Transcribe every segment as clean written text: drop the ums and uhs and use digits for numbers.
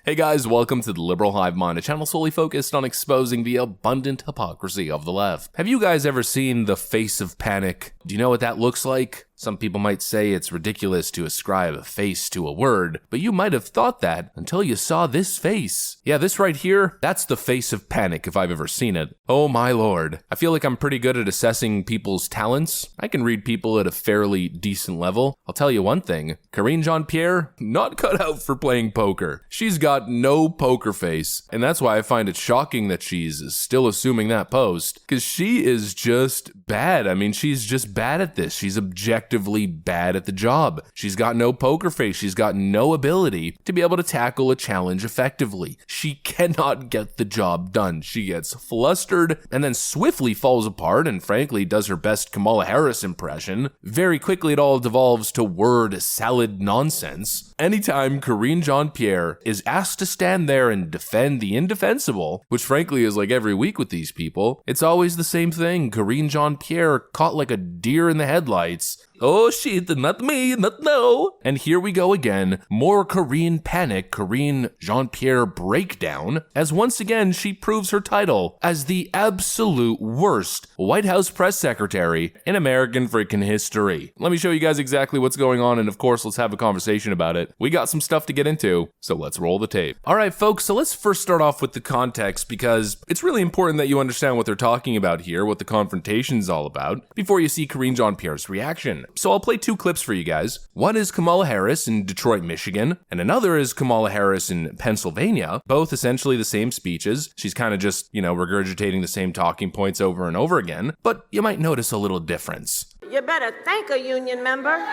Hey guys, welcome to the Liberal Hive Mind, a channel solely focused on exposing the abundant hypocrisy of the left. Have you guys ever seen the face of panic? Do you know what that looks like? Some people might say it's ridiculous to ascribe a face to a word, but you might have thought that until you saw this face. Yeah, this right here, that's the face of panic if I've ever seen it. Oh my lord. I feel like I'm pretty good at assessing people's talents. I can read people at a fairly decent level. I'll tell you one thing, Karine Jean-Pierre, not cut out for playing poker. She's got no poker face, and that's why I find it shocking that she's still assuming that post, because she is just bad. I mean, she's just bad at this. She's objectively bad at the job. She's got no poker face. She's got no ability to be able to tackle a challenge effectively. She cannot get the job done. She gets flustered and then swiftly falls apart and frankly does her best Kamala Harris impression. Very quickly it all devolves to word salad nonsense. Anytime Karine Jean-Pierre is asked to stand there and defend the indefensible, which frankly is like every week with these people, it's always the same thing. Karine Jean-Pierre caught like a deer in the headlights. Oh shit, not me, not no. And here we go again, more Karine panic, Karine Jean-Pierre breakdown, as once again she proves her title as the absolute worst White House press secretary in American freaking history. Let me show you guys exactly what's going on, and of course let's have a conversation about it. We got some stuff to get into, so let's roll the tape. Alright folks, so let's first start off with the context, because it's really important that you understand what they're talking about here, what the confrontation is all about, before you see Karine Jean-Pierre's reaction. So I'll play two clips for you guys. One is Kamala Harris in Detroit, Michigan, and another is Kamala Harris in Pennsylvania, both essentially the same speeches. She's kind of just, regurgitating the same talking points over and over again, but you might notice a little difference. You better thank a union member for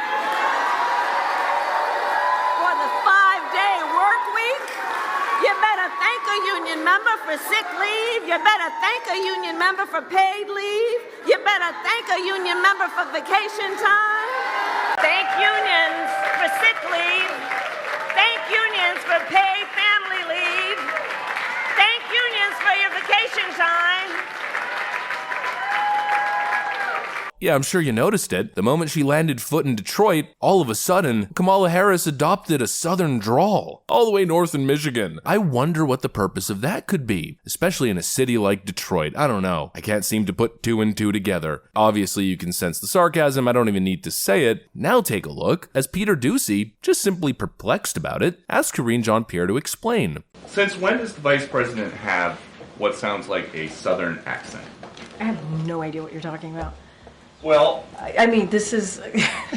the 5-day work week. You better thank a union member for sick leave. You better thank a union member for paid leave. You better thank a union member for vacation time. Thank unions for sick leave. Thank unions for paid family leave. Thank unions for your vacation time. Yeah, I'm sure you noticed it. The moment she landed foot in Detroit, all of a sudden, Kamala Harris adopted a southern drawl, all the way north in Michigan. I wonder what the purpose of that could be, especially in a city like Detroit. I don't know. I can't seem to put two and two together. Obviously, you can sense the sarcasm. I don't even need to say it. Now take a look, as Peter Doocy, just simply perplexed about it, asked Karine Jean-Pierre to explain. Since when does the vice president have what sounds like a southern accent? I have no idea what you're talking about. Well, I mean, this is...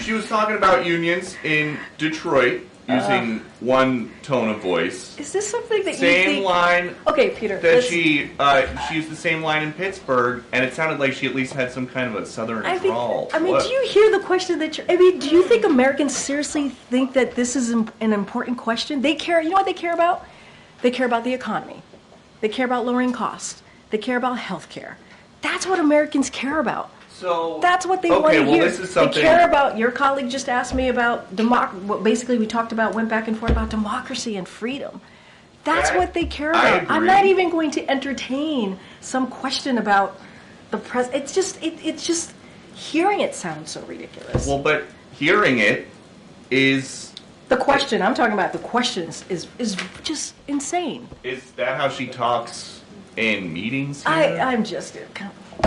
she was talking about unions in Detroit using one tone of voice. Is this something that same you think... line. Okay, Peter. That she used the same line in Pittsburgh, and it sounded like she at least had some kind of a southern drawl. Do you hear the question that you're... do you think Americans seriously think that this is an important question? They care... You know what they care about? They care about the economy. They care about lowering costs. They care about health care. That's what Americans care about. So that's what they want to hear. This is something... They care about, your colleague just asked me about, basically we talked about, went back and forth about democracy and freedom. That's what they care about. I'm not even going to entertain some question about the it's just, hearing it sounds so ridiculous. Well, but hearing it is... The question, I'm talking about the questions is just insane. Is that how she talks in meetings here? I'm just...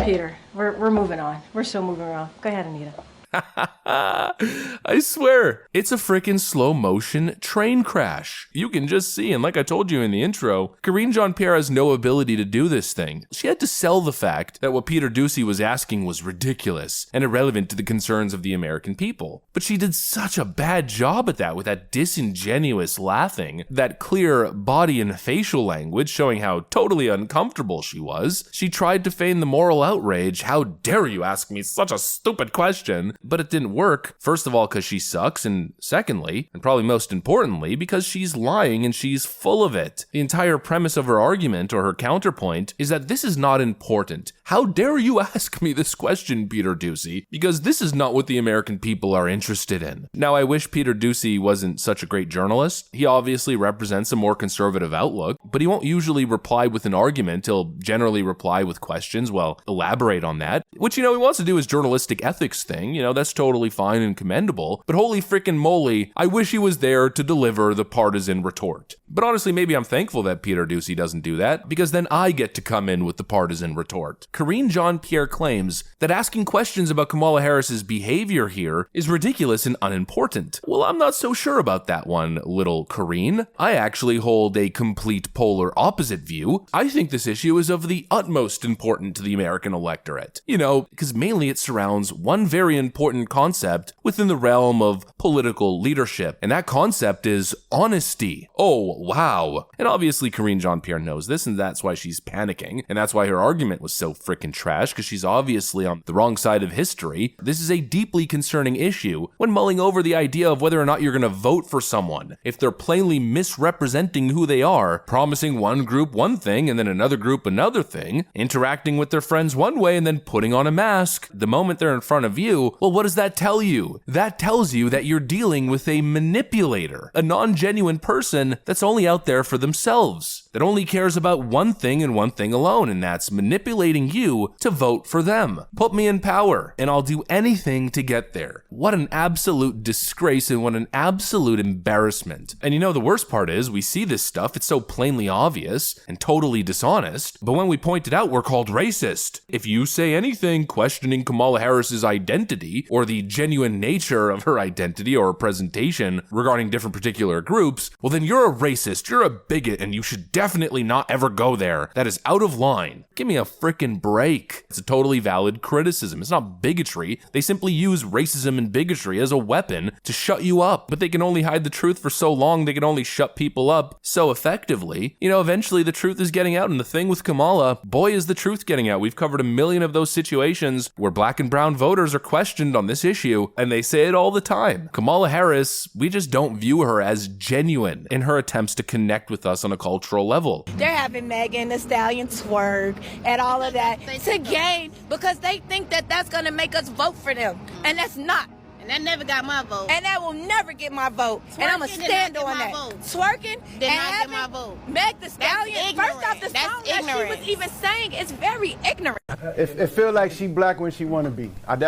Peter, we're moving on. We're still moving on. Go ahead, Anita. I swear, it's a frickin' slow motion train crash. You can just see, and like I told you in the intro, Karine Jean-Pierre has no ability to do this thing. She had to sell the fact that what Peter Doocy was asking was ridiculous and irrelevant to the concerns of the American people. But she did such a bad job at that with that disingenuous laughing, that clear body and facial language showing how totally uncomfortable she was. She tried to feign the moral outrage. How dare you ask me such a stupid question? But it didn't work, first of all because she sucks, and secondly, and probably most importantly, because she's lying and she's full of it. The entire premise of her argument, or her counterpoint, is that this is not important. How dare you ask me this question, Peter Doocy? Because this is not what the American people are interested in. Now, I wish Peter Doocy wasn't such a great journalist. He obviously represents a more conservative outlook, but he won't usually reply with an argument. He'll generally reply with questions, elaborate on that, which, he wants to do his journalistic ethics thing, that's totally fine and commendable, but holy frickin' moly, I wish he was there to deliver the partisan retort. But honestly, maybe I'm thankful that Peter Doocy doesn't do that, because then I get to come in with the partisan retort. Karine Jean-Pierre claims that asking questions about Kamala Harris's behavior here is ridiculous and unimportant. Well, I'm not so sure about that one, little Karine. I actually hold a complete polar opposite view. I think this issue is of the utmost importance to the American electorate. Because mainly it surrounds one very important concept within the realm of political leadership, and that concept is honesty. Oh, wow. And obviously Karine Jean-Pierre knows this, and that's why she's panicking, and that's why her argument was so frickin' trash, because she's obviously on the wrong side of history. This is a deeply concerning issue when mulling over the idea of whether or not you're going to vote for someone if they're plainly misrepresenting who they are, promising one group one thing and then another group another thing, interacting with their friends one way and then putting on a mask the moment they're in front of you. Well, what does that tell you? That tells you that you're dealing with a manipulator, a non-genuine person that's only out there for themselves, that only cares about one thing and one thing alone, and that's manipulating you to vote for them. Put me in power, and I'll do anything to get there. What an absolute disgrace and what an absolute embarrassment. And the worst part is, we see this stuff, it's so plainly obvious and totally dishonest, but when we point it out, we're called racist. If you say anything questioning Kamala Harris's identity, or the genuine nature of her identity or presentation regarding different particular groups, well then you're a racist, you're a bigot, and you should definitely not ever go there. That is out of line. Give me a frickin' break. It's a totally valid criticism. It's not bigotry. They simply use racism and bigotry as a weapon to shut you up, but they can only hide the truth for so long. They can only shut people up so effectively. Eventually the truth is getting out, and the thing with Kamala, boy is the truth getting out. We've covered a million of those situations where black and brown voters are questioned on this issue, and they say it all the time. Kamala Harris, we just don't view her as genuine in her attempts to connect with us on a cultural level. They're having Megan Thee Stallion twerk and all of that to gain, because they think that that's going to make us vote for them, and that's not. And that never got my vote. And that will never get my vote. Twerking, and I'm going to stand on that. Twerking did and not get my having vote. Meg Thee Stallion, first off, the song that she was even saying is very ignorant. It feel like she black when she want to be. I'm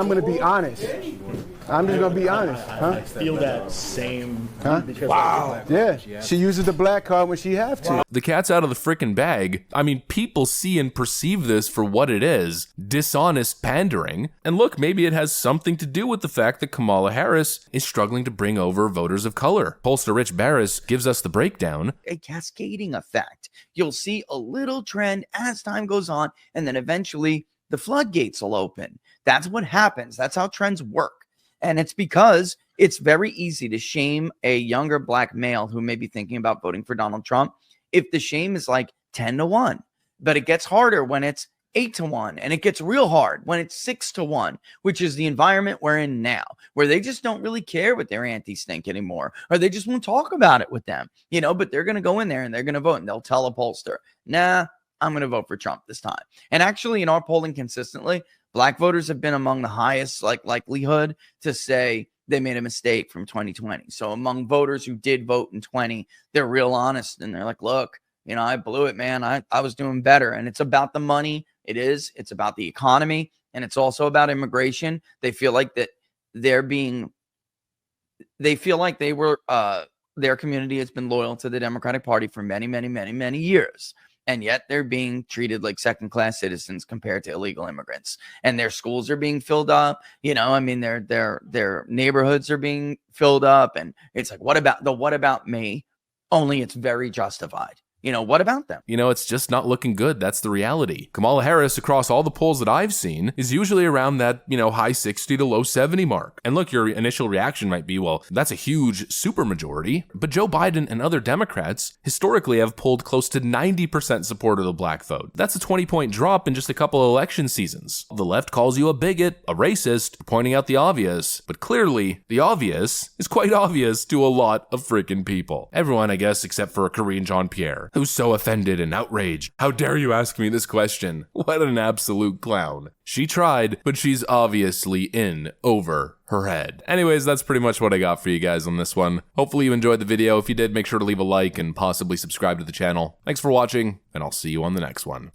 going to be honest. I'm just going to be honest. I feel that same. Wow. Yeah. She uses the black card when she have to. The cat's out of the frickin' bag. I mean, people see and perceive this for what it is, dishonest pandering. And look, maybe it has something to do with the fact that Kamala Harris is struggling to bring over voters of color. Pollster Rich Barris gives us the breakdown. A cascading effect. You'll see a little trend as time goes on, and then eventually the floodgates will open. That's what happens. That's how trends work. And it's because it's very easy to shame a younger black male who may be thinking about voting for Donald Trump if the shame is like 10-1. But it gets harder when it's 8-1, and it gets real hard when it's 6-1, which is the environment we're in now, where they just don't really care what their aunties think anymore, or they just won't talk about it with them, but they're going to go in there and they're going to vote, and they'll tell a pollster, nah, I'm going to vote for Trump this time. And actually, in our polling consistently, black voters have been among the highest likelihood to say they made a mistake from 2020. So among voters who did vote in 20, they're real honest, and they're like, look, I blew it, man. I was doing better. And it's about the money. It's about the economy, and it's also about immigration. They feel like that their community has been loyal to the Democratic Party for many, many, many, many years. And yet they're being treated like second-class citizens compared to illegal immigrants. And their schools are being filled up. Their neighborhoods are being filled up. And it's like, what about me? Only it's very justified. What about them? It's just not looking good. That's the reality. Kamala Harris, across all the polls that I've seen, is usually around that, high 60 to low 70 mark. And look, your initial reaction might be, well, that's a huge supermajority. But Joe Biden and other Democrats historically have polled close to 90% support of the black vote. That's a 20-point drop in just a couple of election seasons. The left calls you a bigot, a racist, for pointing out the obvious. But clearly, the obvious is quite obvious to a lot of freaking people. Everyone, I guess, except for Karine Jean-Pierre, who's so offended and outraged. How dare you ask me this question? What an absolute clown. She tried, but she's obviously in over her head. Anyways, that's pretty much what I got for you guys on this one. Hopefully you enjoyed the video. If you did, make sure to leave a like and possibly subscribe to the channel. Thanks for watching, and I'll see you on the next one.